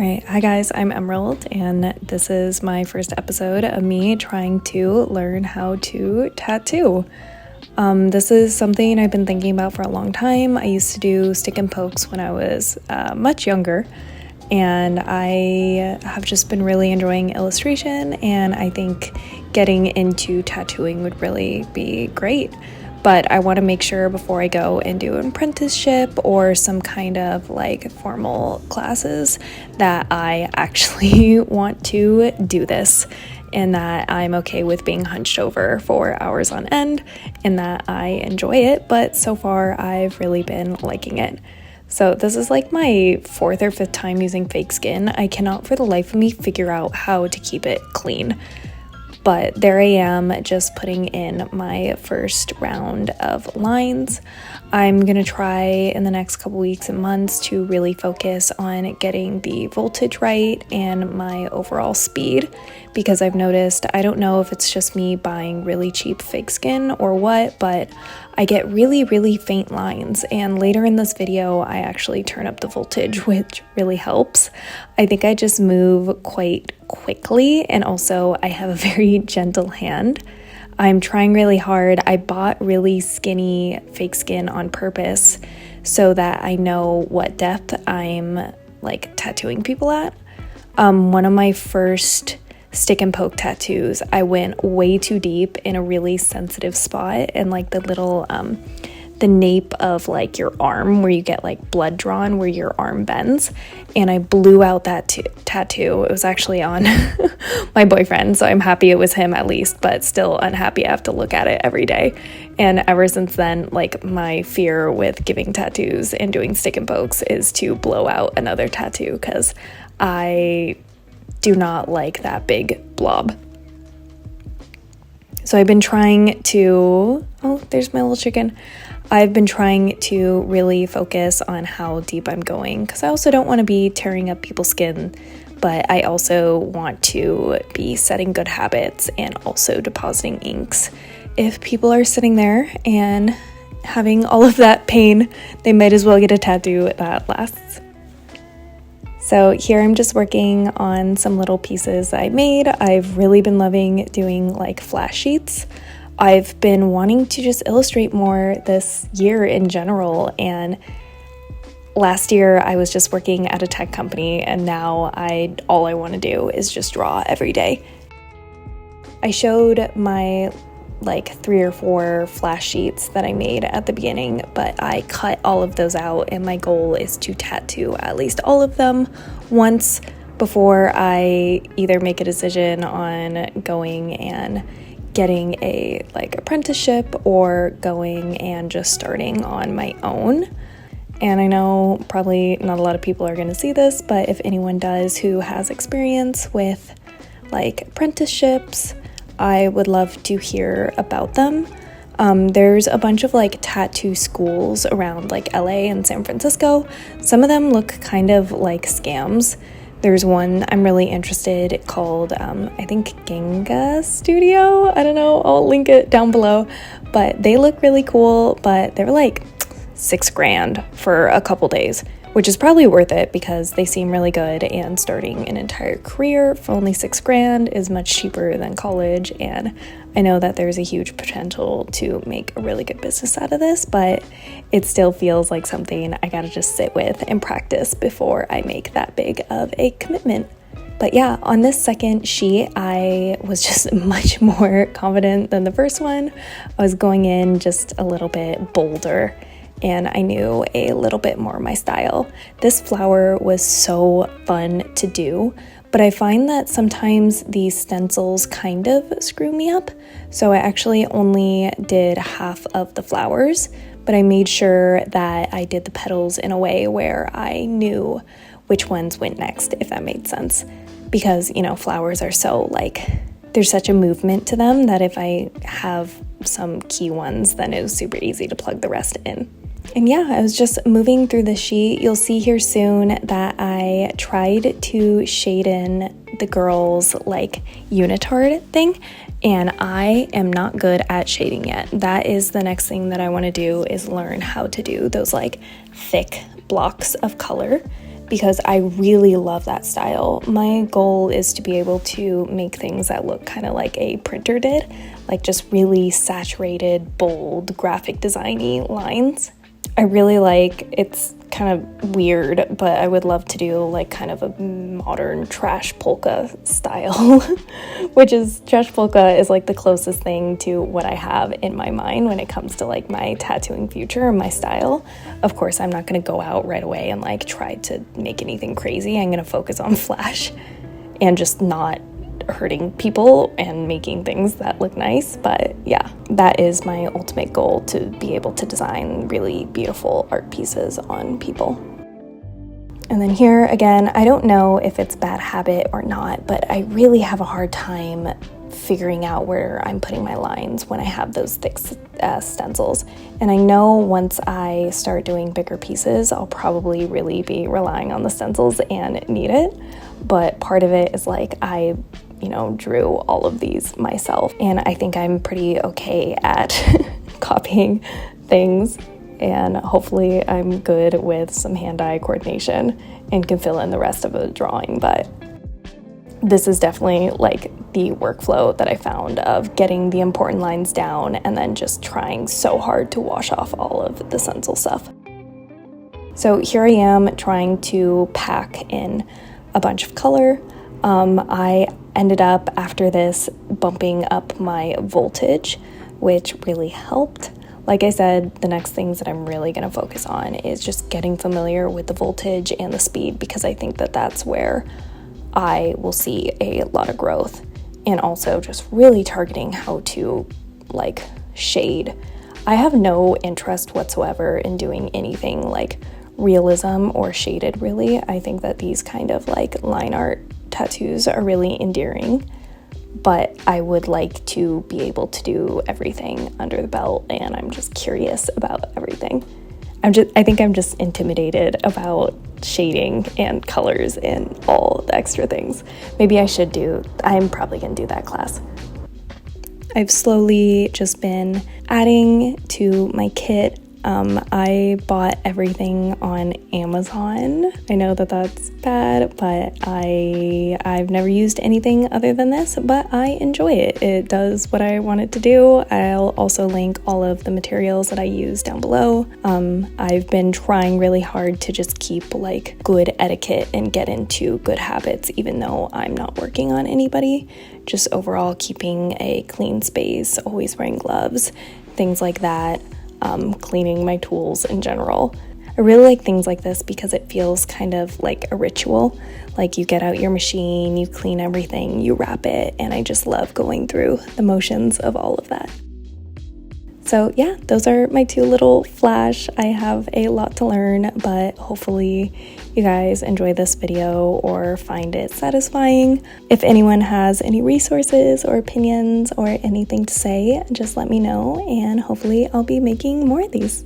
Alright, hi guys, I'm Emerald, and this is my first episode of me trying to learn how to tattoo. This is something I've been thinking about for a long time. I used to do stick and pokes when I was much younger, and I have just been really enjoying illustration, and I think getting into tattooing would really be great. But I want to make sure before I go and do an apprenticeship or some kind of like formal classes that I actually want to do this, and that I'm okay with being hunched over for hours on end, and that I enjoy it. But so far I've really been liking it. So this is like my fourth or fifth time using fake skin. I cannot for the life of me figure out how to keep it clean. But there I am, just putting in my first round of lines. I'm gonna try in the next couple weeks and months to really focus on getting the voltage right and my overall speed, because I've noticed, I don't know if it's just me buying really cheap fake skin or what, but I get really faint lines, and later in this video I actually turn up the voltage, which really helps. I think I just move quite quickly, and also I have a very gentle hand. I'm trying really hard. I bought really skinny fake skin on purpose so that I know what depth I'm like tattooing people at. One of my first stick and poke tattoos, I went way too deep in a really sensitive spot, and like the little the nape of like your arm where you get like blood drawn where your arm bends, and I blew out that tattoo. It was actually on my boyfriend, so I'm happy it was him at least, but still unhappy I have to look at it every day. And ever since then, like, my fear with giving tattoos and doing stick and pokes is to blow out another tattoo, because I do not like that big blob. So I've been trying to, oh, there's my little chicken. I've been trying to really focus on how deep I'm going, because I also don't want to be tearing up people's skin, but I also want to be setting good habits and also depositing inks. If people are sitting there and having all of that pain, they might as well get a tattoo that lasts. So here I'm just working on some little pieces I made. I've really been loving doing like flash sheets. I've been wanting to just illustrate more this year in general, and last year I was just working at a tech company, and now all I want to do is just draw every day. I showed my like 3 or 4 flash sheets that I made at the beginning, but I cut all of those out, and my goal is to tattoo at least all of them once before I either make a decision on going and getting a like apprenticeship or going and just starting on my own. And I know probably not a lot of people are going to see this, but if anyone does who has experience with like apprenticeships, I would love to hear about them. There's a bunch of like tattoo schools around like LA and San Francisco. Some of them look kind of like scams. There's one I'm really interested called, I think Ganga Studio. I don't know, I'll link it down below. But they look really cool, but they're like $6,000 for a couple days, which is probably worth it because they seem really good, and starting an entire career for only $6,000 is much cheaper than college. And I know that there's a huge potential to make a really good business out of this, but it still feels like something I gotta just sit with and practice before I make that big of a commitment. But yeah, on this second sheet, I was just much more confident than the first one. I was going in just a little bit bolder, and I knew a little bit more my style. This flower was so fun to do, but I find that sometimes these stencils kind of screw me up. So I actually only did half of the flowers, but I made sure that I did the petals in a way where I knew which ones went next, if that made sense. Because, you know, flowers are so like, there's such a movement to them that if I have some key ones, then it was super easy to plug the rest in. And yeah, I was just moving through the sheet. You'll see here soon that I tried to shade in the girl's like unitard thing, and I am not good at shading yet. That is the next thing that I want to do, is learn how to do those like thick blocks of color, because I really love that style. My goal is to be able to make things that look kind of like a printer did, like just really saturated, bold, graphic design-y lines. I really like, it's kind of weird, but I would love to do like kind of a modern trash polka style, which is, trash polka is like the closest thing to what I have in my mind when it comes to like my tattooing future and my style. Of course, I'm not going to go out right away and like try to make anything crazy. I'm going to focus on flash and just not hurting people and making things that look nice. But yeah, that is my ultimate goal, to be able to design really beautiful art pieces on people. And then here again, I don't know if it's bad habit or not, but I really have a hard time figuring out where I'm putting my lines when I have those thick stencils. And I know once I start doing bigger pieces, I'll probably really be relying on the stencils and need it. But part of it is like I drew all of these myself, and I think I'm pretty okay at copying things, and hopefully I'm good with some hand-eye coordination and can fill in the rest of a drawing. But this is definitely like the workflow that I found of getting the important lines down and then just trying so hard to wash off all of the stencil stuff. So here I am trying to pack in a bunch of color. I ended up after this bumping up my voltage, which really helped. Like I said, the next things that I'm really going to focus on is just getting familiar with the voltage and the speed, because I think that that's where I will see a lot of growth. And also just really targeting how to like shade. I have no interest whatsoever in doing anything like realism or shaded, really. I think that these kind of like line art tattoos are really endearing, but I would like to be able to do everything under the belt, and I'm just curious about everything. I think I'm just intimidated about shading and colors and all the extra things. Maybe I'm probably gonna do that class. I've slowly just been adding to my kit. I bought everything on Amazon. I know that that's bad, but I've never used anything other than this, but I enjoy it. It does what I want it to do. I'll also link all of the materials that I use down below. I've been trying really hard to just keep like good etiquette and get into good habits, even though I'm not working on anybody. Just overall keeping a clean space, always wearing gloves, things like that. Cleaning my tools in general. I really like things like this because it feels kind of like a ritual. Like you get out your machine, you clean everything, you wrap it, and I just love going through the motions of all of that. So yeah, those are my two little flash. I have a lot to learn, but hopefully you guys enjoy this video or find it satisfying. If anyone has any resources or opinions or anything to say, just let me know, and hopefully I'll be making more of these.